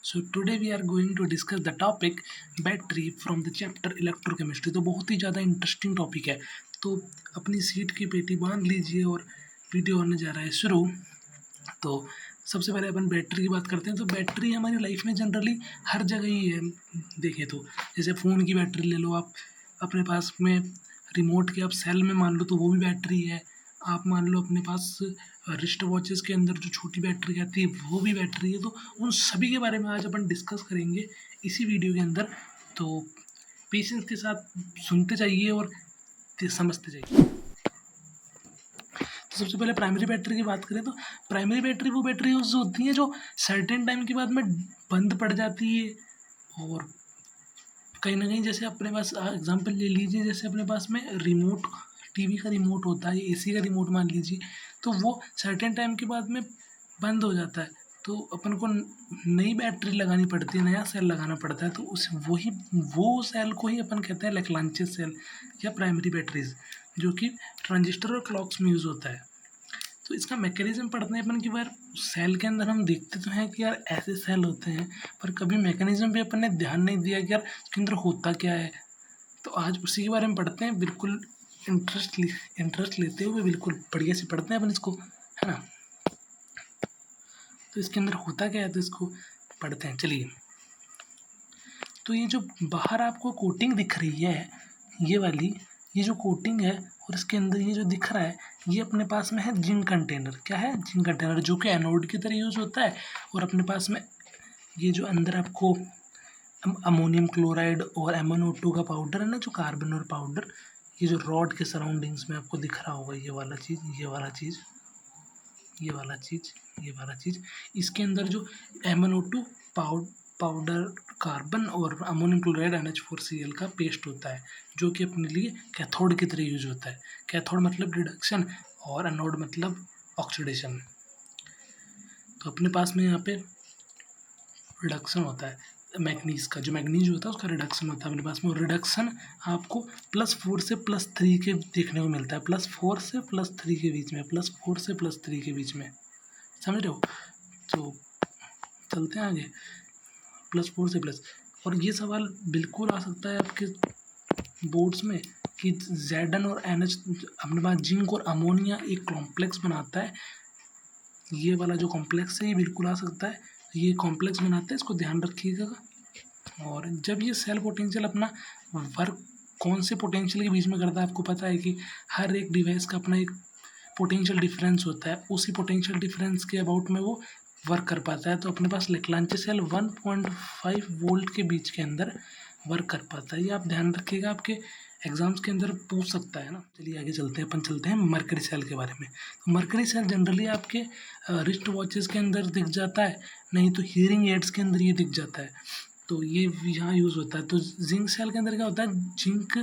So today we are going to discuss the topic battery from the chapter electrochemistry। तो बहुत ही ज़्यादा interesting topic है। तो अपनी सीट की पेटी बांध लीजिए और वीडियो होने जा रहा है शुरू। तो सबसे पहले अपन बैटरी की बात करते हैं। तो बैटरी हमारी लाइफ में जनरली हर जगह ही है। देखें तो जैसे फ़ोन की बैटरी ले लो आप, अपने पास में रिमोट के आप सेल में मान लो तो वो भी बैटरी है। आप मान लो अपने पास रिस्ट वॉचेस के अंदर जो छोटी बैटरी आती है वो भी बैटरी है। तो उन सभी के बारे में आज अपन डिस्कस करेंगे इसी वीडियो के अंदर। तो पेशेंस के साथ सुनते जाइए और समझते जाइए। तो सबसे पहले प्राइमरी बैटरी की बात करें तो प्राइमरी बैटरी वो बैटरी होती है जो सर्टेन टाइम के बाद में बंद पड़ जाती है। और कहीं ना कहीं जैसे अपने पास एग्जांपल ले लीजिए, जैसे अपने पास में रिमोट टीवी का रिमोट होता है, एसी का रिमोट मान लीजिए, तो वो सर्टेन टाइम के बाद में बंद हो जाता है। तो अपन को नई बैटरी लगानी पड़ती है, नया सेल लगाना पड़ता है। तो वो सेल को ही अपन कहते हैं लैग्रांज सेल या प्राइमरी बैटरीज, जो कि ट्रांजिस्टर और क्लॉक्स में यूज़ होता है। तो इसका मैकेनिज्म पढ़ते हैं अपन की बार। सेल के अंदर हम देखते तो हैं कि यार ऐसे सेल होते हैं, पर कभी मैकेनिज्म पे अपन ने ध्यान नहीं दिया कि यार इसके अंदर होता क्या है। तो आज उसी के बारे में पढ़ते हैं, बिल्कुल इंटरेस्ट लेते हुए बिल्कुल बढ़िया से पढ़ते हैं अपन इसको, है ना। तो इसके अंदर होता क्या है तो इसको पढ़ते हैं, चलिए। तो ये जो बाहर आपको कोटिंग दिख रही है, ये वाली, ये जो कोटिंग है और इसके अंदर ये जो दिख रहा है, ये अपने पास में है जिंक कंटेनर। क्या है? जिंक कंटेनर, जो कि एनोड की तरह यूज़ होता है। और अपने पास में ये जो अंदर आपको अमोनियम क्लोराइड और MnO2 का पाउडर है ना, जो कार्बन और पाउडर, ये जो रॉड के सराउंडिंग्स में आपको दिख रहा होगा, ये वाला चीज़, ये वाला चीज़, ये वाला चीज़, ये वाला चीज़, इसके अंदर जो MnO2 पाउडर, कार्बन और अमोनियम क्लोराइड NH4Cl का पेस्ट होता है, जो कि अपने लिए कैथोड की तरह यूज होता है। कैथोड मतलब रिडक्शन और एनोड मतलब ऑक्सीडेशन। तो अपने पास में यहाँ पे रिडक्शन होता है मैग्नीज का, जो मैग्नीज होता है उसका रिडक्शन होता है अपने पास में। रिडक्शन आपको +4 से +3 के देखने को मिलता है, +4 से +3 के बीच में, +4 से +3 के बीच में, समझ रहे हो। तो चलते हैं आगे, +4 से प्लस। और ये सवाल बिल्कुल आ सकता है आपके बोर्ड्स में कि Zn और NH अपने पास जिंक और अमोनिया एक कॉम्प्लेक्स बनाता है। ये वाला जो कॉम्प्लेक्स है ये बिल्कुल आ सकता है, ये कॉम्प्लेक्स बनाता है, इसको ध्यान रखिएगा। और जब ये सेल पोटेंशियल अपना वर्क कौन से पोटेंशियल के बीच में करता है, आपको पता है कि हर एक डिवाइस का अपना एक पोटेंशियल डिफरेंस होता है, उसी पोटेंशियल डिफरेंस के अबाउट में वो वर्क कर पाता है। तो अपने पास लैग्रांज सेल 1.5 वोल्ट के बीच के अंदर वर्क कर पाता है। ये आप ध्यान रखिएगा, आपके एग्जाम्स के अंदर पूछ सकता है ना। चलिए आगे चलते हैं, अपन चलते हैं मरकरी सेल के बारे में। तो मरकरी सेल जनरली आपके रिस्ट वॉचेस के अंदर दिख जाता है, नहीं तो हियरिंग एड्स के अंदर ये दिख जाता है। तो ये यहाँ यूज़ होता है। तो जिंक सेल के अंदर क्या होता है, जिंक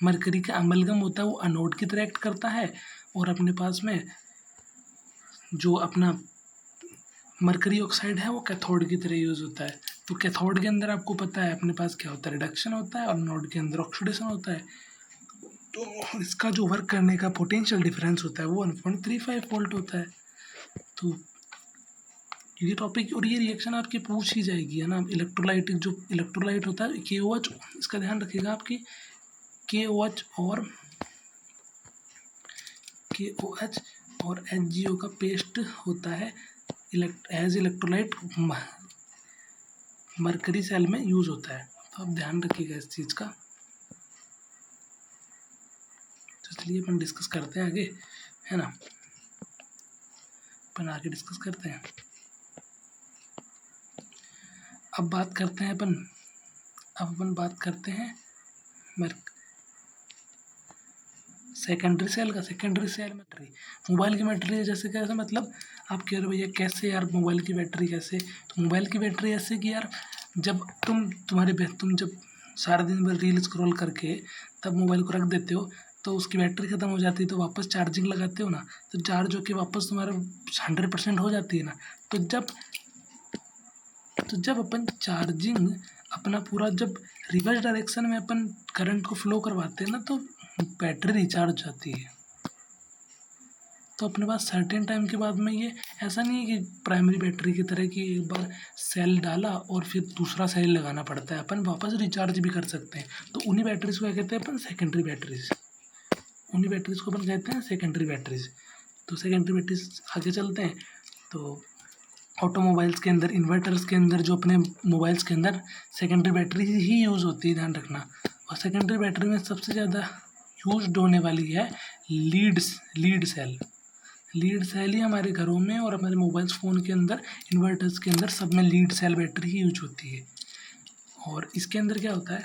मरकरी का अमलगम होता है, वो अनोड की तरह एक्ट करता है। और अपने पास में जो अपना मरकरी ऑक्साइड है वो कैथोड की तरह यूज़ होता है। तो कैथोड के अंदर आपको पता है अपने पास क्या होता है, रिडक्शन होता है, और एनोड के अंदर ऑक्सीडेशन होता है। तो इसका जो वर्क करने का पोटेंशियल डिफरेंस होता है वो 1.35 वोल्ट होता है। तो ये टॉपिक और ये रिएक्शन आपके पूछ ही जाएगी, है ना। इलेक्ट्रोलाइट, जो इलेक्ट्रोलाइट होता है KOH, इसका ध्यान रखिएगा आपकी KOH और HgO का पेस्ट होता है एज इलेक्ट्रोलाइट, मरकरी सेल में यूज़ होता है। तो आप ध्यान रखिएगा इस चीज़ का। तो इसलिए अपन डिस्कस करते हैं आगे, है ना। अपन आगे डिस्कस करते हैं। अब अपन बात करते हैं सेकेंडरी सेल का। सेकेंडरी सेल बैटरी, मोबाइल की बैटरी जैसे, कैसे मतलब आप कह रहे हो भैया कैसे यार मोबाइल की बैटरी कैसे। तो मोबाइल की बैटरी ऐसे कि यार जब तुम जब सारा दिन भर रील स्क्रॉल करके तब मोबाइल को रख देते हो, तो उसकी बैटरी ख़त्म हो जाती है, तो वापस चार्जिंग लगाते हो ना, तो चार्ज होकर वापस तुम्हारा 100% हो जाती है ना। तो जब अपन चार्जिंग अपना पूरा, जब रिवर्स डायरेक्शन में अपन करंट को फ्लो करवाते हैं ना, तो बैटरी रिचार्ज हो जाती है। तो अपने पास सर्टेन टाइम के बाद में ये ऐसा नहीं है कि प्राइमरी बैटरी की तरह कि एक बार सेल डाला और फिर दूसरा सेल लगाना पड़ता है, अपन वापस रिचार्ज भी कर सकते हैं। तो उन्हीं बैटरीज को क्या कहते हैं अपन, सेकेंडरी बैटरीज। उन्हीं बैटरीज को अपन कहते हैं सेकेंडरी बैटरीज। तो सेकेंडरी बैटरीज आगे चलते हैं। तो ऑटोमोबाइल्स के अंदर, इन्वर्टर्स के अंदर, जो अपने मोबाइल्स के अंदर सेकेंडरी बैटरी ही यूज़ होती है, ध्यान रखना। और सेकेंडरी बैटरी में सबसे ज़्यादा यूज्ड होने वाली है लीड सेल। लीड सेल ही हमारे घरों में और हमारे मोबाइल्स फ़ोन के अंदर, इन्वर्टर्स के अंदर सब में लीड सेल बैटरी ही यूज होती है। और इसके अंदर क्या होता है,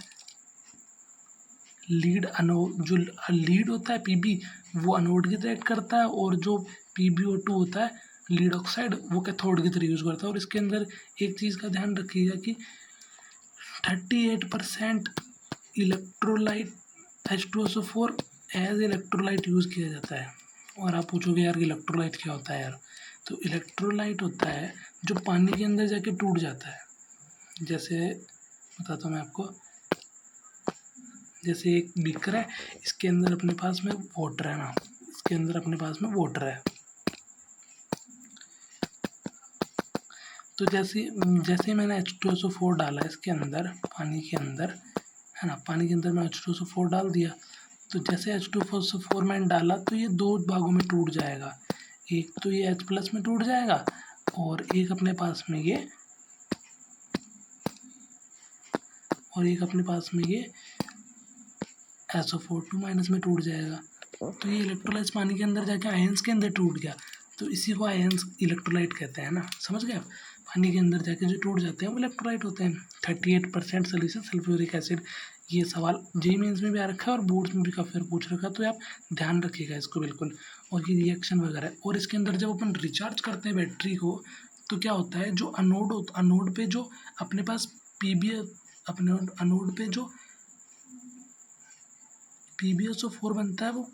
जो लीड होता है पीबी, वो अनोड की तरह एक्ट करता है, और जो PbO2 होता है लीड ऑक्साइड, वो कैथोड की तरह यूज़ करता है। और इसके अंदर एक चीज़ का ध्यान रखिएगा कि 38% electrolyte H2SO4 as electrolyte use किया जाता है। और आप पूछोगे यार इलेक्ट्रोलाइट क्या होता है यार, तो इलेक्ट्रोलाइट होता है जो पानी के अंदर जाके टूट जाता है। जैसे बताता हूँ मैं आपको, जैसे एक बीकर है, इसके अंदर अपने पास में वाटर है ना, इसके अंदर अपने पास में वाटर है। तो जैसे मैंने H2SO4 डाला इसके अंदर, पानी के अंदर, है ना, पानी के अंदर मैं H2SO4 डाल दिया। तो जैसे H2SO4 मैंने डाला तो ये दो भागों में टूट जाएगा। एक तो ये H+ में टूट जाएगा, और एक अपने पास में ये SO4 2- में टूट जाएगा। तो ये इलेक्ट्रोलाइट पानी के अंदर जाके आयंस के अंदर टूट गया, तो इसी को आयंस इलेक्ट्रोलाइट कहते हैं ना, समझ गए आप। पानी के अंदर जाके जो टूट जाते हैं वो इलेक्ट्रोलाइट होते हैं। 38% सोल्यूशन सल्फ्यूरिक एसिड। ये सवाल जेईई मेंस में भी आ रखा है और बोर्ड्स में भी काफ़ी बार पूछ रखा है, तो आप ध्यान रखिएगा इसको बिल्कुल। और ये रिएक्शन वगैरह, और इसके अंदर जब अपन रिचार्ज करते हैं बैटरी को, तो क्या होता है, जो अनोड पे जो अपने पास अपने अनोड पे जो PbSO4 बनता है, वो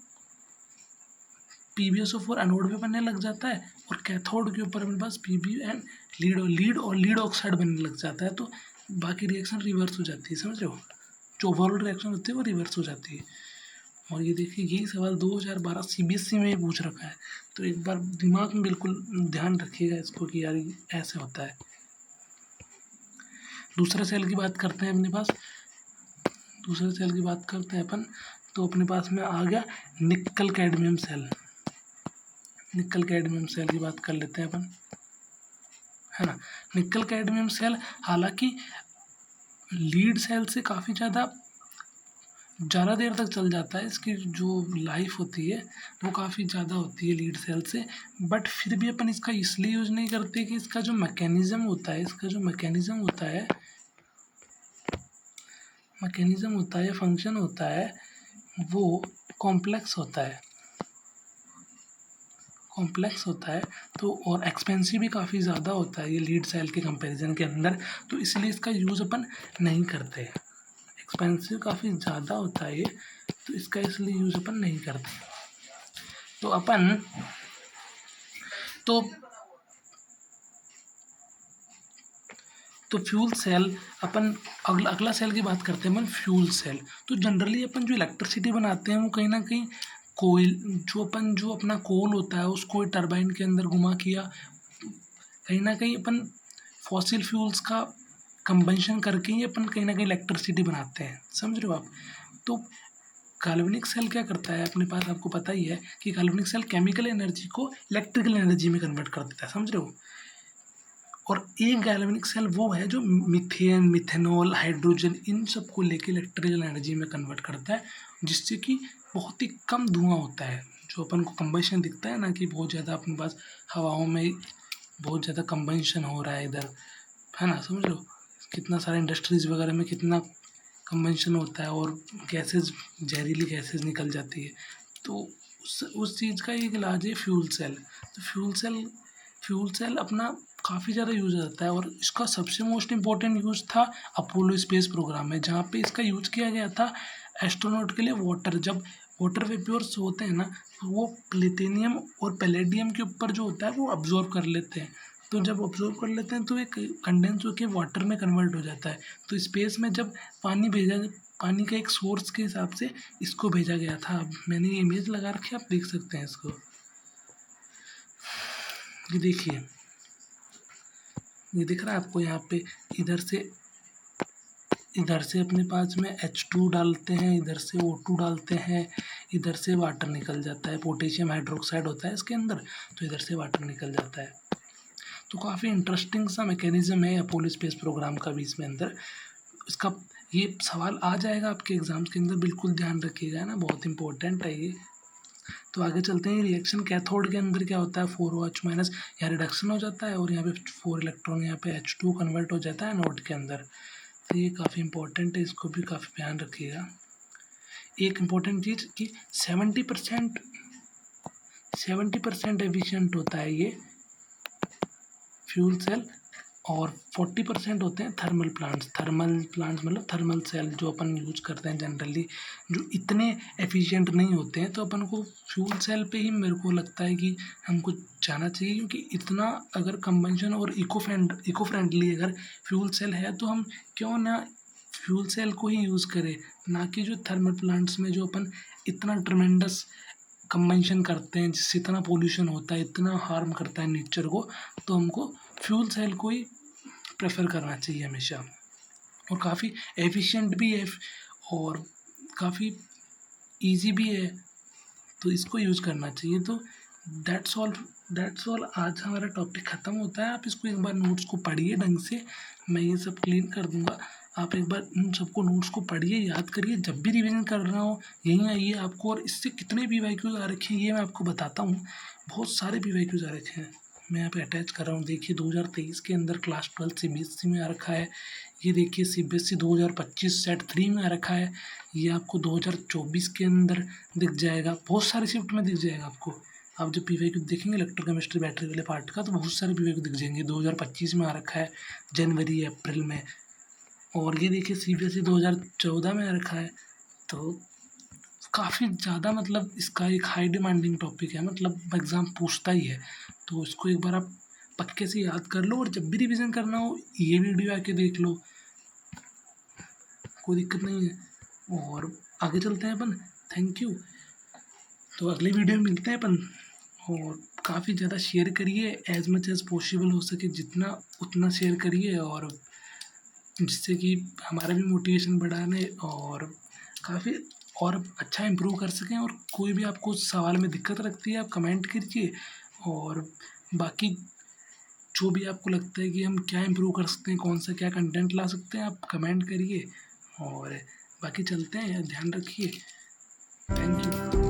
PbSO4 एनोड पे बनने लग जाता है, और कैथोड के ऊपर अपने पास Pb एंड लीड ऑक्साइड बनने लग जाता है। तो बाकी रिएक्शन रिवर्स हो जाती है, समझ रहे हो, जो ओवरऑल रिएक्शन होती है वो रिवर्स हो जाती है। और ये देखिए, यही सवाल 2012 CBSE में ही पूछ रखा है, तो एक बार दिमाग में बिल्कुल ध्यान रखिएगा इसको कि यार ऐसे होता है। दूसरे सेल की बात करते हैं अपने पास, दूसरे सेल की बात करते हैं अपन। तो अपने पास में आ गया nickel cadmium cell. Nickel cadmium cell की बात कर लेते हैं अपन, है ना। निकल कैडमियम सेल हालांकि लीड सेल से काफ़ी ज़्यादा देर तक चल जाता है, इसकी जो लाइफ होती है वो काफ़ी ज़्यादा होती है लीड सेल से, बट फिर भी अपन इसका इसलिए यूज़ नहीं करते कि इसका जो मैकेनिज़्म होता है, फंक्शन होता है, वो कॉम्प्लेक्स होता है। तो और एक्सपेंसिव भी काफ़ी ज़्यादा होता है ये लीड सेल के कंपैरिजन के अंदर, तो इसलिए इसका यूज़ अपन नहीं करते। एक्सपेंसिव काफ़ी ज़्यादा होता है ये, तो इसका इसलिए यूज़ अपन नहीं करते। तो अपन तो फ्यूल सेल, अपन अगला सेल की बात करते हैं अपन, फ्यूल सेल। तो जनरली अपन जो इलेक्ट्रिसिटी बनाते हैं वो कहीं ना कहीं कोयल, जो अपना कोल होता है उसको टरबाइन के अंदर घुमा किया, कहीं ना कहीं अपन फॉसिल फ्यूल्स का कंबंशन करके ही अपन कहीं ना कहीं इलेक्ट्रिसिटी बनाते हैं, समझ रहे हो आप। तो गाल्वेनिक सेल क्या करता है अपने पास, आपको पता ही है कि गाल्वेनिक सेल केमिकल एनर्जी को इलेक्ट्रिकल एनर्जी में कन्वर्ट कर देता है, समझ रहे हो। और एक गैल्वेनिक सेल वो है जो मीथेन, मिथेनॉल, हाइड्रोजन, इन सब को लेके इलेक्ट्रिकल एनर्जी में कन्वर्ट करता है, जिससे कि बहुत ही कम धुआं होता है। जो अपन को कंबंशन दिखता है ना कि बहुत ज़्यादा अपने पास हवाओं में बहुत ज़्यादा कंबंशन हो रहा है इधर, है ना, समझ लो कितना सारा इंडस्ट्रीज़ वगैरह में कितना कंबंशन होता है और गैसेज, जहरीली गैसेज निकल जाती है। तो उस चीज़ का एक इलाज है फ्यूल सेल। तो फ्यूल सेल अपना काफ़ी ज़्यादा यूज़ होता है, और इसका सबसे मोस्ट इम्पॉर्टेंट यूज़ था अपोलो स्पेस प्रोग्राम में, जहाँ पे इसका यूज़ किया गया था एस्ट्रोनॉट के लिए वाटर। जब वाटर वेपर्स होते हैं ना, वो प्लेटिनियम और पैलेडियम के ऊपर जो होता है वो अब्जॉर्ब कर लेते हैं। तो जब ऑब्जर्व कर लेते हैं तो एक कंडेंस होकर वाटर में कन्वर्ट हो जाता है। तो स्पेस में जब पानी का एक सोर्स के हिसाब से इसको भेजा गया था। मैंने ये इमेज लगा रखी है, आप देख सकते हैं इसको। ये देखिए, ये दिख रहा है आपको यहाँ पे, इधर से अपने पास में H2 डालते हैं, इधर से O2 डालते हैं, इधर से वाटर निकल जाता है, पोटेशियम हाइड्रोक्साइड होता है इसके अंदर, तो इधर से वाटर निकल जाता है। तो काफ़ी इंटरेस्टिंग सा मैकेनिज्म है अपोलो स्पेस प्रोग्राम का भी इसमें अंदर। इसका ये सवाल आ जाएगा आपके एग्जाम्स के अंदर, बिल्कुल ध्यान रखिएगा ना, बहुत इंपॉर्टेंट है ये। तो आगे चलते हैं। रिएक्शन कैथोड के अंदर क्या होता है, 4OH माइनस यहाँ रिडक्शन हो जाता है और यहाँ पे 4 इलेक्ट्रॉन यहाँ पे H2 कन्वर्ट हो जाता है एनोड के अंदर। तो ये काफ़ी इंपॉर्टेंट है, इसको भी काफ़ी ध्यान रखिएगा। एक इम्पॉर्टेंट चीज़ कि 70% एफिशिएंट होता है ये फ्यूल सेल, और 40% होते हैं थर्मल प्लांट्स मतलब थर्मल सेल जो अपन यूज करते हैं जनरली, जो इतने एफिशिएंट नहीं होते हैं। तो अपन को फ्यूल सेल पे ही मेरे को लगता है कि हमको जाना चाहिए, क्योंकि इतना अगर कंबंशन और इको फ्रेंडली अगर फ्यूल सेल है तो हम क्यों ना फ्यूल सेल को ही यूज़ करें, ना कि जो थर्मल प्लांट्स में जो अपन इतना ट्रमेंडस कंबंशन करते हैं जिससे इतना पोल्यूशन होता है, इतना हार्म करता है नेचर को। तो हमको फ्यूल सेल को ही प्रेफर करना चाहिए हमेशा, और काफ़ी एफिशिएंट भी है और काफ़ी इजी भी है, तो इसको यूज़ करना चाहिए। तो दैट्स ऑल आज हमारा टॉपिक ख़त्म होता है। आप इसको एक बार नोट्स को पढ़िए ढंग से, मैं ये सब क्लीन कर दूँगा। आप एक बार इन सबको नोट्स को पढ़िए, याद करिए, जब भी रिवीजन कर रहा हो यहीं आइए आपको। और इससे कितने PYQs आ रखे हैं ये मैं आपको बताता हूँ। बहुत सारे PYQs आ रखे हैं, मैं यहाँ पे अटैच कर रहा हूँ। देखिए 2023 के अंदर क्लास 12 CBSE में आ रखा है। ये देखिए CBSE 2025 सेट 3 में आ रखा है। ये आपको 2024 के अंदर दिख जाएगा, बहुत सारे शिफ्ट में दिख जाएगा आपको। आप जब PYQ देखेंगे इलेक्ट्रोकेमिस्ट्री बैटरी वाले पार्ट का, तो बहुत सारे PYQ दिख जाएंगे। 2025 में आ रखा है, जनवरी अप्रैल में। और ये देखिए CBSE 2014 में आ रखा है। तो काफ़ी ज़्यादा मतलब इसका एक हाई डिमांडिंग टॉपिक है, मतलब एग्ज़ाम पूछता ही है। तो इसको एक बार आप पक्के से याद कर लो, और जब भी रिवीजन करना हो ये वीडियो आके देख लो, कोई दिक्कत नहीं है। और आगे चलते हैं अपन। Thank you. तो अगले वीडियो में मिलते हैं अपन, और काफ़ी ज़्यादा शेयर करिए, एज मच एज़ पॉसिबल हो सके जितना उतना शेयर करिए, और जिससे कि हमारा भी मोटिवेशन बढ़ाने और काफ़ी और अच्छा इम्प्रूव कर सकें। और कोई भी आपको सवाल में दिक्कत लगती है आप कमेंट कीजिए, और बाकी जो भी आपको लगता है कि हम क्या इम्प्रूव कर सकते हैं, कौन सा क्या कंटेंट ला सकते हैं, आप कमेंट करिए। और बाकी चलते हैं, ध्यान रखिए। Thank you.